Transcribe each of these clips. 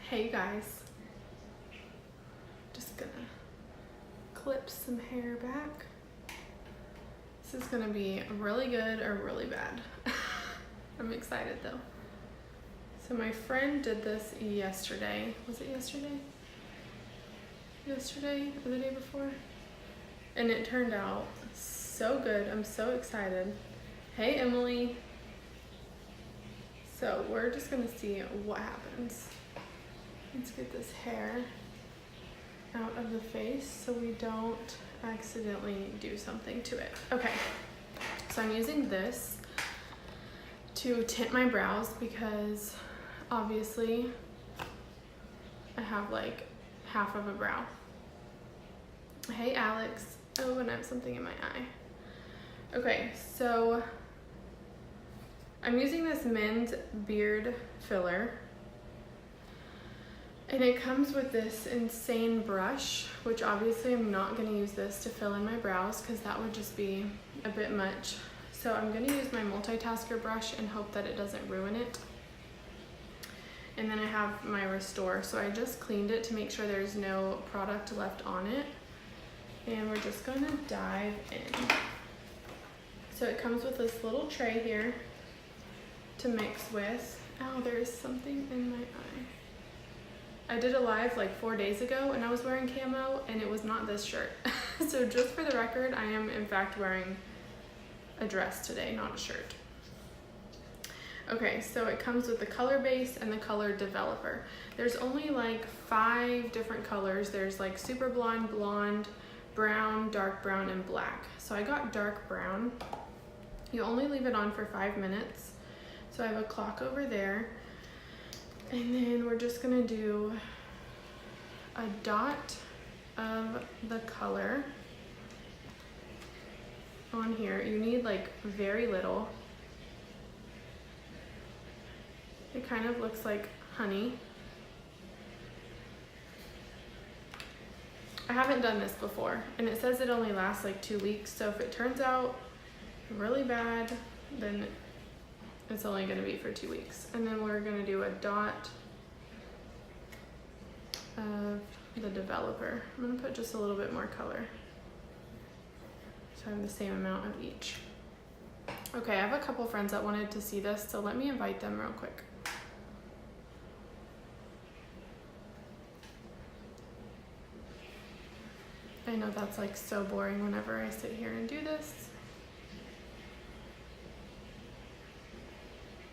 Hey guys, just gonna clip some hair back. This is gonna be really good or really bad. I'm excited though. So my friend did this yesterday. Was it yesterday? Yesterday or the day before? And it turned out so good. I'm so excited. Hey Emily. So we're just gonna see what happens. Let's get this hair out of the face so we don't accidentally do something to it. Okay, so I'm using this to tint my brows because obviously I have like half of a brow. Hey Alex. Oh, and I have something in my eye. Okay, so I'm using this men's beard filler. And it comes with this insane brush, which obviously I'm not gonna use this to fill in my brows because that would just be a bit much. So I'm gonna use my multitasker brush and hope that it doesn't ruin it. And then I have my Restore. So I just cleaned it to make sure there's no product left on it. And we're just gonna dive in. So it comes with this little tray here to mix with. Oh, there's something in my eye. I did a live like 4 days ago and I was wearing camo and it was not this shirt. So just for the record, I am in fact wearing a dress today, not a shirt. Okay, so it comes with the color base and the color developer. There's only like 5 different colors. There's like super blonde, blonde, brown, dark brown, and black. So I got dark brown. You only leave it on for 5 minutes. So I have a clock over there. And then we're just gonna do a dot of the color on here. You need like very little. It kind of looks like honey. I haven't done this before and it says it only lasts like 2 weeks. So if it turns out really bad, then it's only gonna be for 2 weeks. And then we're gonna do a dot of the developer. I'm gonna put just a little bit more color. So I have the same amount of each. Okay, I have a couple friends that wanted to see this, so let me invite them real quick. I know that's like so boring whenever I sit here and do this.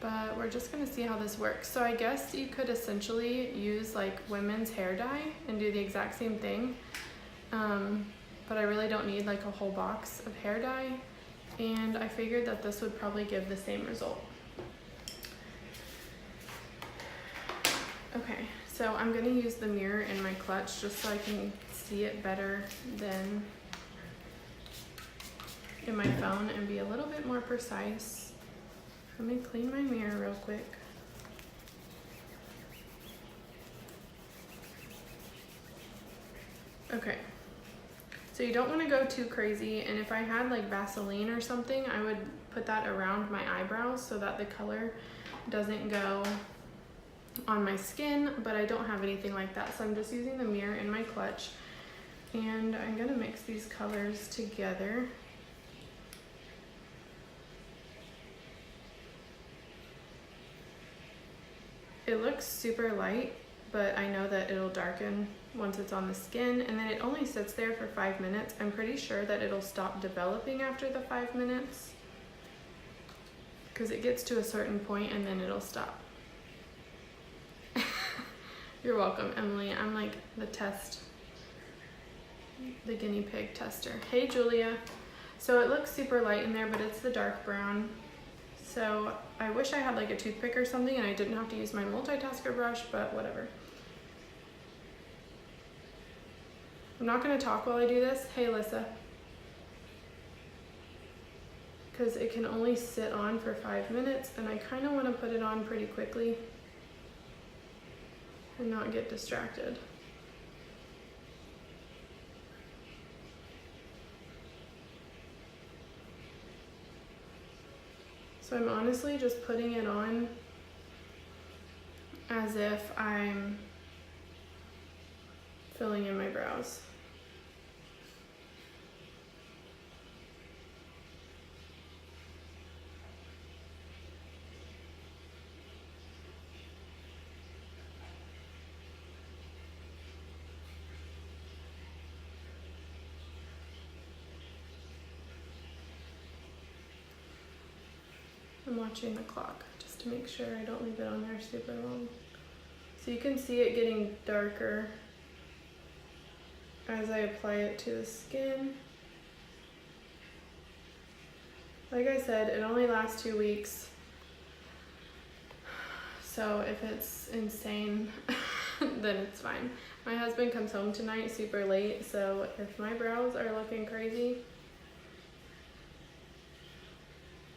But we're just gonna see how this works. So I guess you could essentially use like women's hair dye and do the exact same thing. But I really don't need like a whole box of hair dye. And I figured that this would probably give the same result. Okay, so I'm gonna use the mirror in my clutch just so I can see it better than in my phone and be a little bit more precise. Let me clean my mirror real quick. Okay, so you don't want to go too crazy, and if I had like Vaseline or something, I would put that around my eyebrows so that the color doesn't go on my skin, but I don't have anything like that, so I'm just using the mirror in my clutch, and I'm gonna mix these colors together. It looks super light, but I know that it'll darken once it's on the skin, and then it only sits there for 5 minutes. I'm pretty sure that it'll stop developing after the 5 minutes because it gets to a certain point and then it'll stop. You're welcome, Emily. I'm like the guinea pig tester. Hey, Julia. So it looks super light in there, but it's the dark brown. So I wish I had like a toothpick or something and I didn't have to use my multitasker brush, but whatever. I'm not gonna talk while I do this. Hey, Alyssa. Because it can only sit on for 5 minutes and I kind of want to put it on pretty quickly and not get distracted. So I'm honestly just putting it on as if I'm filling in my brows. I'm watching the clock just to make sure I don't leave it on there super long. So you can see it getting darker as I apply it to the skin. Like I said, it only lasts 2 weeks. So if it's insane, then it's fine. My husband comes home tonight super late, so if my brows are looking crazy,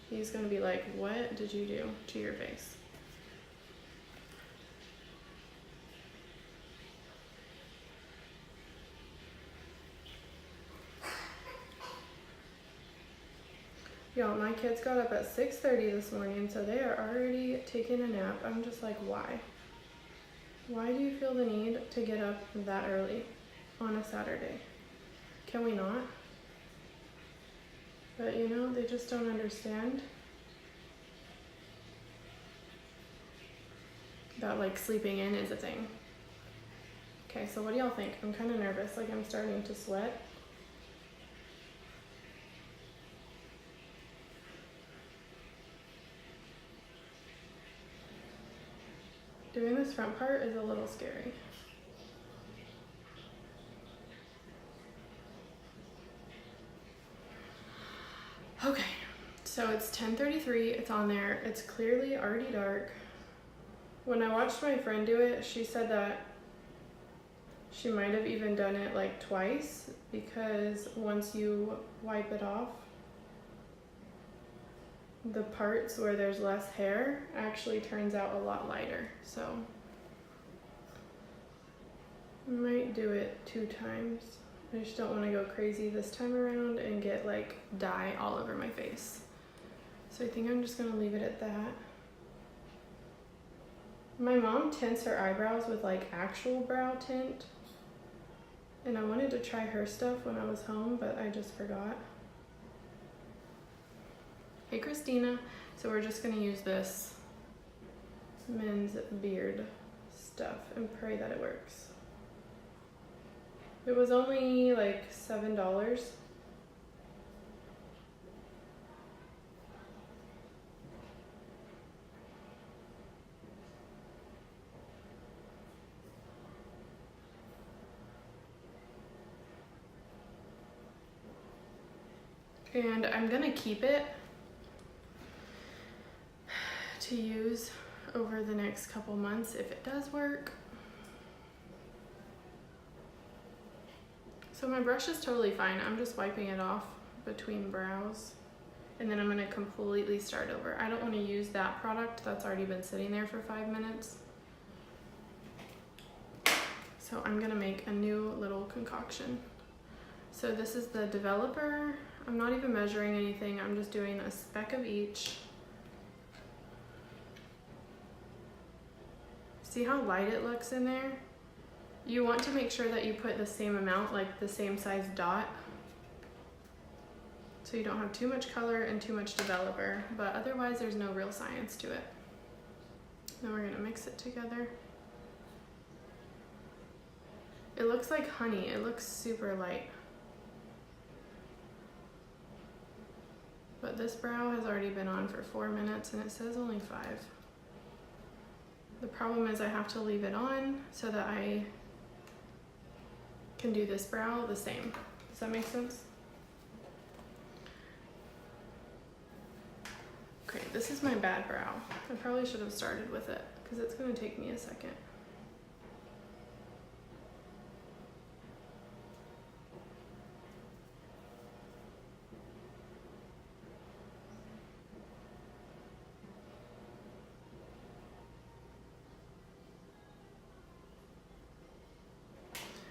he's gonna be like, what did you do to your face? Y'all, my kids got up at 6:30 this morning, so they are already taking a nap. I'm just like, why? Why do you feel the need to get up that early on a Saturday? Can we not? But you know, they just don't understand that like sleeping in is a thing. Okay, so what do y'all think? I'm kind of nervous, like I'm starting to sweat. Doing this front part is a little scary. Okay, so it's 10:33, it's on there. It's clearly already dark. When I watched my friend do it, she said that she might have even done it like twice because once you wipe it off, the parts where there's less hair actually turns out a lot lighter. So I might do it 2 times. I just don't want to go crazy this time around and get like dye all over my face. So I think I'm just gonna leave it at that. My mom tints her eyebrows with like actual brow tint, and I wanted to try her stuff when I was home, but I just forgot. Hey Christina, so we're just gonna use this men's beard stuff and pray that it works. It was only like $7. And I'm gonna keep it to use over the next couple months if it does work. So my brush is totally fine. I'm just wiping it off between brows, and then I'm gonna completely start over. I don't wanna use that product that's already been sitting there for 5 minutes. So I'm gonna make a new little concoction. So this is the developer. I'm not even measuring anything. I'm just doing a speck of each. See how light it looks in there? You want to make sure that you put the same amount, like the same size dot, so you don't have too much color and too much developer, but otherwise there's no real science to it. Then we're gonna mix it together. It looks like honey. It looks super light. But this brow has already been on for 4 minutes and it says only 5. The problem is I have to leave it on so that I can do this brow the same. Does that make sense? Okay, this is my bad brow. I probably should have started with it because it's going to take me a second.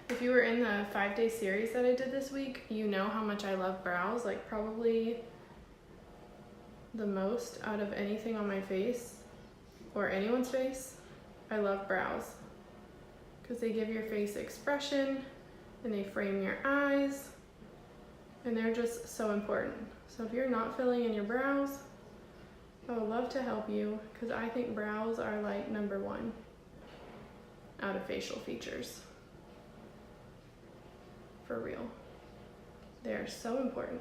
If you were in the 5-day series that I did this week, you know how much I love brows, like probably the most out of anything on my face or anyone's face. I love brows because they give your face expression and they frame your eyes, and they're just so important. So if you're not filling in your brows, I would love to help you, because I think brows are like number one out of facial features. For real. They are so important.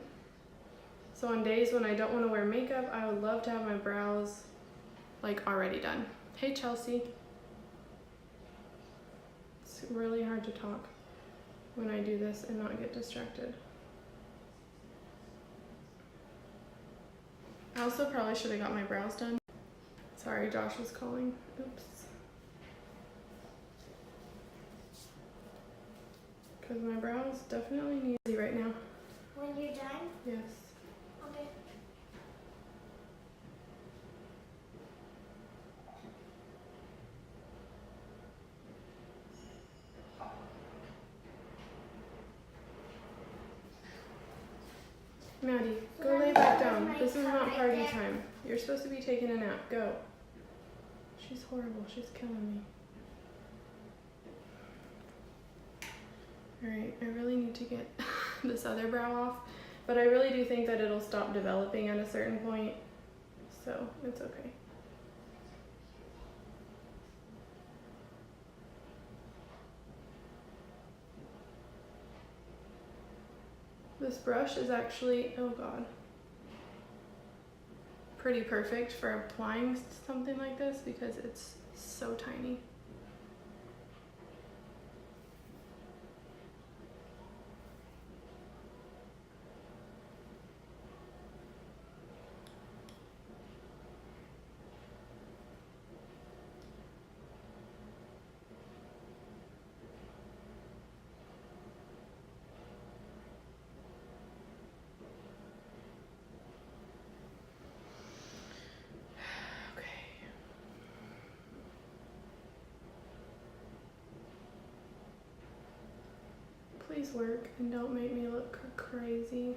So on days when I don't want to wear makeup, I would love to have my brows like already done. Hey Chelsea. It's really hard to talk when I do this and not get distracted. I also probably should have got my brows done. Sorry, Josh was calling. Oops. Because my brows definitely need to right now. When you're done? Yes. Okay. Maddie, go lay back down. This is not party time. You're supposed to be taking a nap. Go. She's horrible. She's killing me. Alright, I really need to get this other brow off, but I really do think that it'll stop developing at a certain point, so it's okay. This brush is actually, oh god, pretty perfect for applying something like this because it's so tiny. Please work and don't make me look crazy.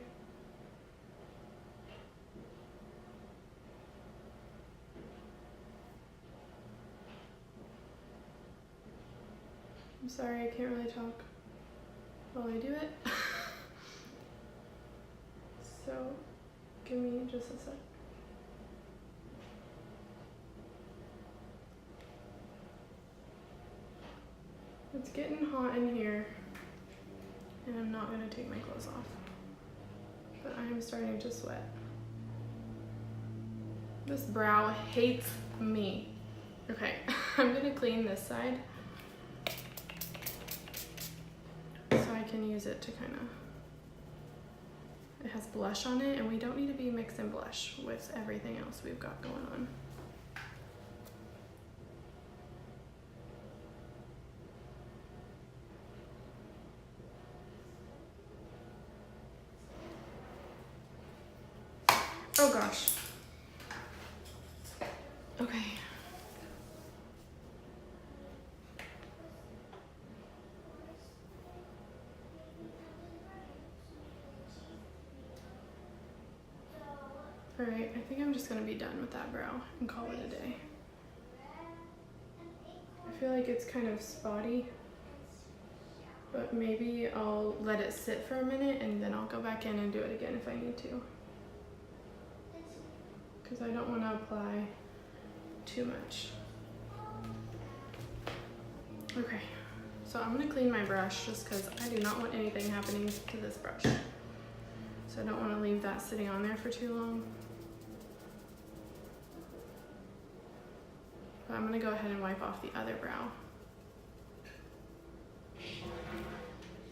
I'm sorry, I can't really talk while I do it. So, give me just a sec. It's getting hot in here. And I'm not going to take my clothes off, but I am starting to sweat. This brow hates me. Okay, I'm going to clean this side so I can use it to kind of, it has blush on it, and we don't need to be mixing blush with everything else we've got going on. Oh gosh. Okay. Alright, I think I'm just gonna be done with that brow and call it a day. I feel like it's kind of spotty, but maybe I'll let it sit for a minute and then I'll go back in and do it again if I need to. Because I don't want to apply too much. Okay, so I'm going to clean my brush just because I do not want anything happening to this brush. So I don't want to leave that sitting on there for too long. But I'm going to go ahead and wipe off the other brow.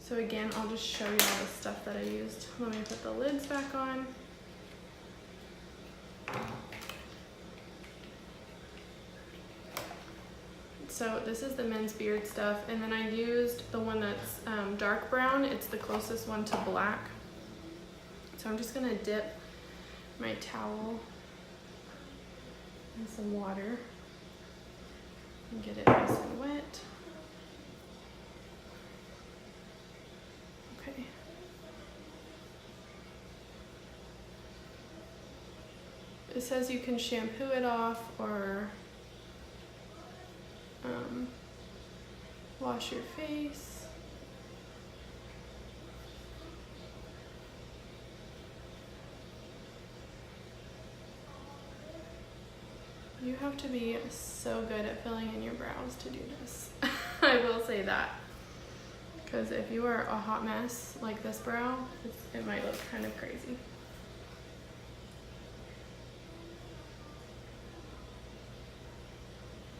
So again, I'll just show you all the stuff that I used. Let me put the lids back on. So this is the men's beard stuff, and then I used the one that's dark brown. It's the closest one to black. So I'm just gonna dip my towel in some water and get it nice and wet. Okay. It says you can shampoo it off or wash your face. You have to be so good at filling in your brows to do this. I will say that. Because if you are a hot mess like this brow, it might look kind of crazy.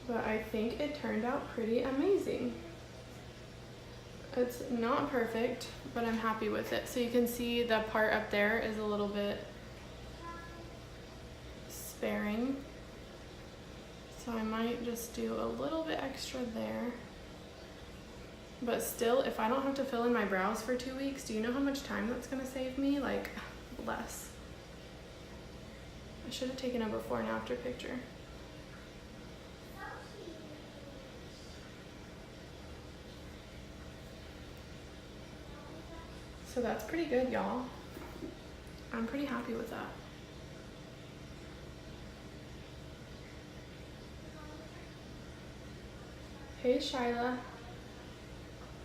But I think it turned out pretty amazing. It's not perfect, but I'm happy with it. So you can see the part up there is a little bit sparing. So I might just do a little bit extra there. But still, if I don't have to fill in my brows for 2 weeks, do you know how much time that's gonna save me? Like, less. I should have taken a before and after picture. So that's pretty good, y'all. I'm pretty happy with that. Hey, Shyla.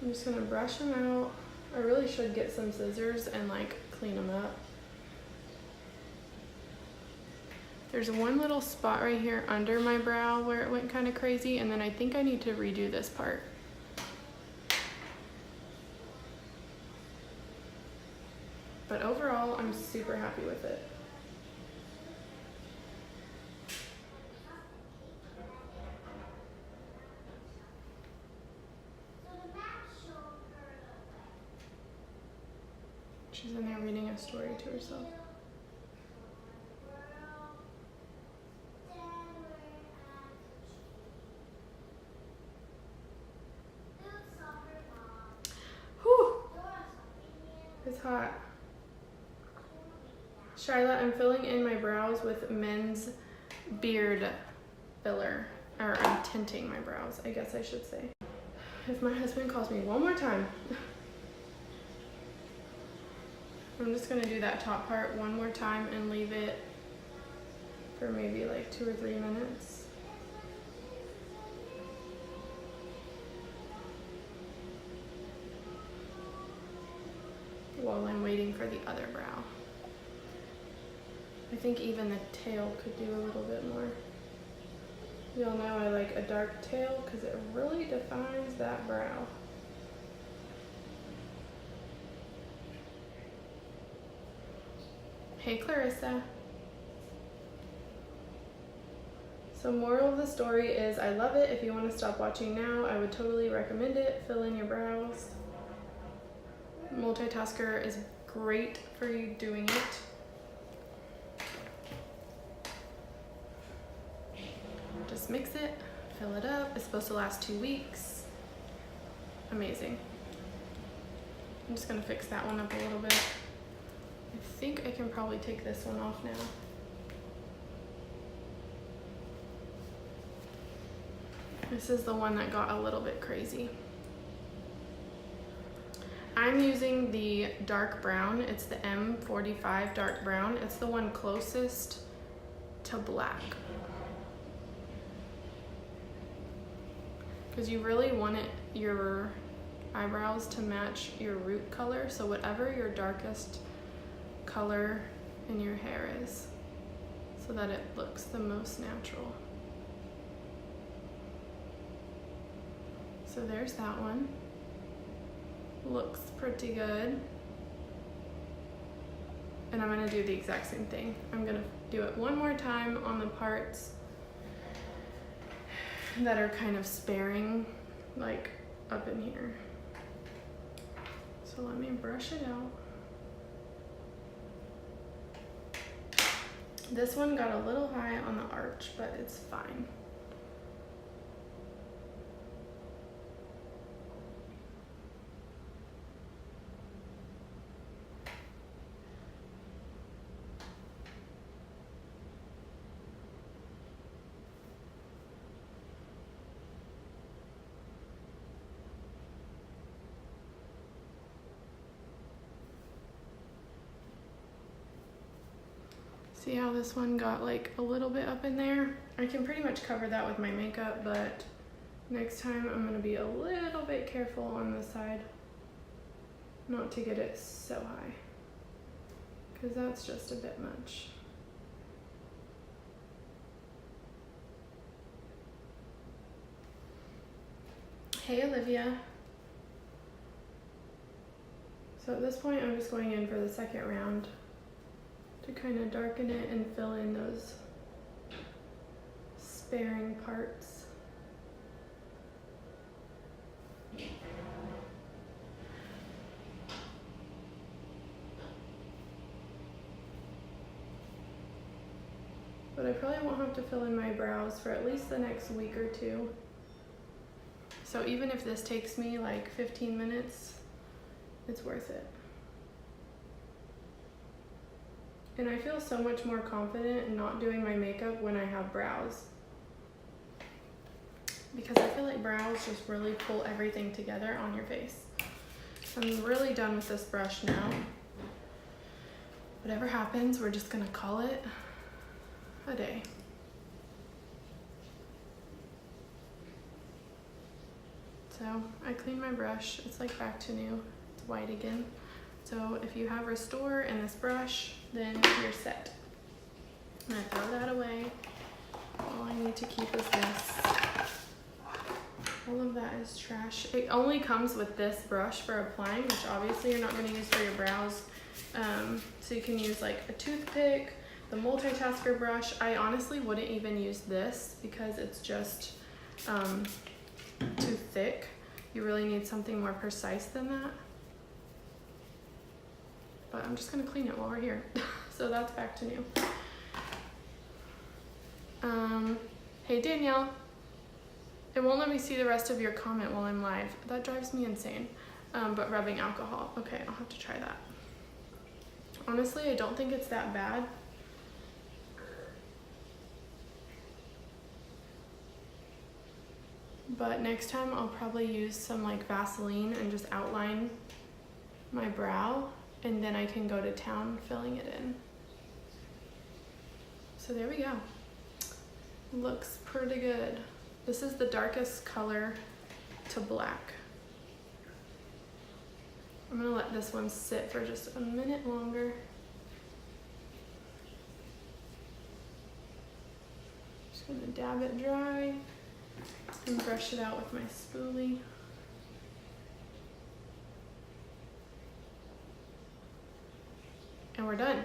I'm just gonna brush them out. I really should get some scissors and like clean them up. There's one little spot right here under my brow where it went kind of crazy, and then I think I need to redo this part. But overall, I'm super happy with it. She's in there reading a story to herself. Whew! It's hot. Shyla, I'm filling in my brows with men's beard filler. Or I'm tinting my brows, I guess I should say. If my husband calls me one more time, I'm just gonna do that top part one more time and leave it for maybe like 2 or 3 minutes. While I'm waiting for the other brow. I think even the tail could do a little bit more. Y'all know I like a dark tail because it really defines that brow. Hey, Clarissa. So moral of the story is I love it. If you want to stop watching now, I would totally recommend it. Fill in your brows. Multitasker is great for you doing it. Just mix it, fill it up. It's supposed to last 2 weeks. Amazing. I'm just gonna fix that one up a little bit. I think I can probably take this one off now. This is the one that got a little bit crazy. I'm using the dark brown. It's the M45 dark brown. It's the one closest to black. Because you really want your eyebrows to match your root color. So whatever your darkest color in your hair is, so that it looks the most natural. So there's that one. Looks pretty good. And I'm gonna do the exact same thing. I'm gonna do it one more time on the parts that are kind of sparing, like up in here. So let me brush it out. This one got a little high on the arch, but it's fine. See how this one got like a little bit up in there? I can pretty much cover that with my makeup, but Next time I'm gonna be a little bit careful on this side, not to get it so high, because that's just a bit much. Hey Olivia. So at this point I'm just going in for the second round to kind of darken it and fill in those sparing parts. But I probably won't have to fill in my brows for at least the next week or two. So even if this takes me like 15 minutes, it's worth it. And I feel so much more confident in not doing my makeup when I have brows. Because I feel like brows just really pull everything together on your face. I'm really done with this brush now. Whatever happens, we're just gonna call it a day. So I cleaned my brush. It's like back to new. It's white again. So if you have Restore and this brush, then you're set. I'm gonna throw that away. All I need to keep is this. All of that is trash. It only comes with this brush for applying, which obviously you're not gonna use for your brows. So you can use like a toothpick, the multitasker brush. I honestly wouldn't even use this because it's just too thick. You really need something more precise than that. But I'm just gonna clean it while we're here. So that's back to new. Hey Danielle. It won't let me see the rest of your comment while I'm live. That drives me insane. But rubbing alcohol. Okay, I'll have to try that. Honestly, I don't think it's that bad. But next time I'll probably use some like Vaseline and just outline my brow, and then I can go to town filling it in. So there we go. Looks pretty good. This is the darkest color to black. I'm gonna let this one sit for just a minute longer. Just gonna dab it dry and brush it out with my spoolie. And we're done.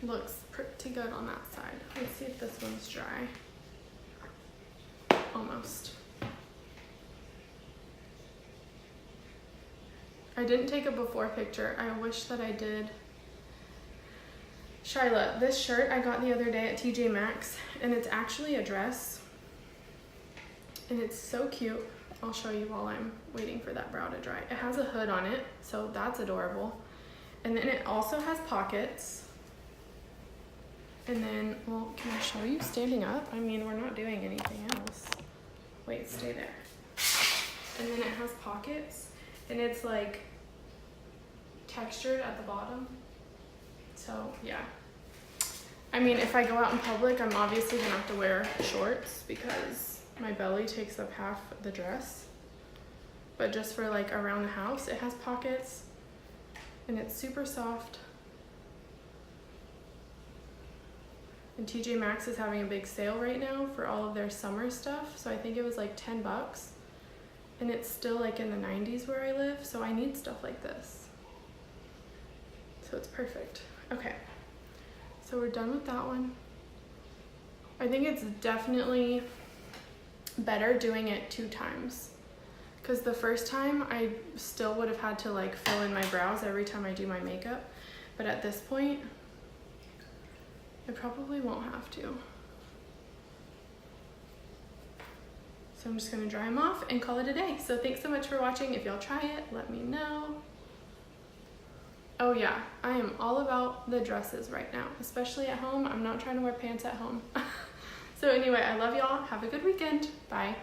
Looks pretty good on that side. Let's see if this one's dry. Almost. I didn't take a before picture. I wish that I did. Shyla, this shirt I got the other day at TJ Maxx, and it's actually a dress. And it's so cute. I'll show you while I'm waiting for that brow to dry. It has a hood on it, so that's adorable. And then it also has pockets. And then, well, can I show you standing up? I mean, we're not doing anything else. Wait, stay there. And then it has pockets, and it's like textured at the bottom. So yeah. I mean, if I go out in public, I'm obviously gonna have to wear shorts because my belly takes up half the dress. But just for like around the house, it has pockets, and it's super soft. And TJ Maxx is having a big sale right now for all of their summer stuff. So I think it was like 10 bucks. And it's still like in the 90s where I live. So I need stuff like this. So it's perfect. Okay. So we're done with that one. I think it's definitely better doing it 2 times. Because the first time I still would have had to like fill in my brows every time I do my makeup. But at this point, I probably won't have to. So I'm just gonna dry them off and call it a day. So thanks so much for watching. If y'all try it, let me know. Oh yeah, I am all about the dresses right now, especially at home. I'm not trying to wear pants at home. So anyway, I love y'all. Have a good weekend. Bye.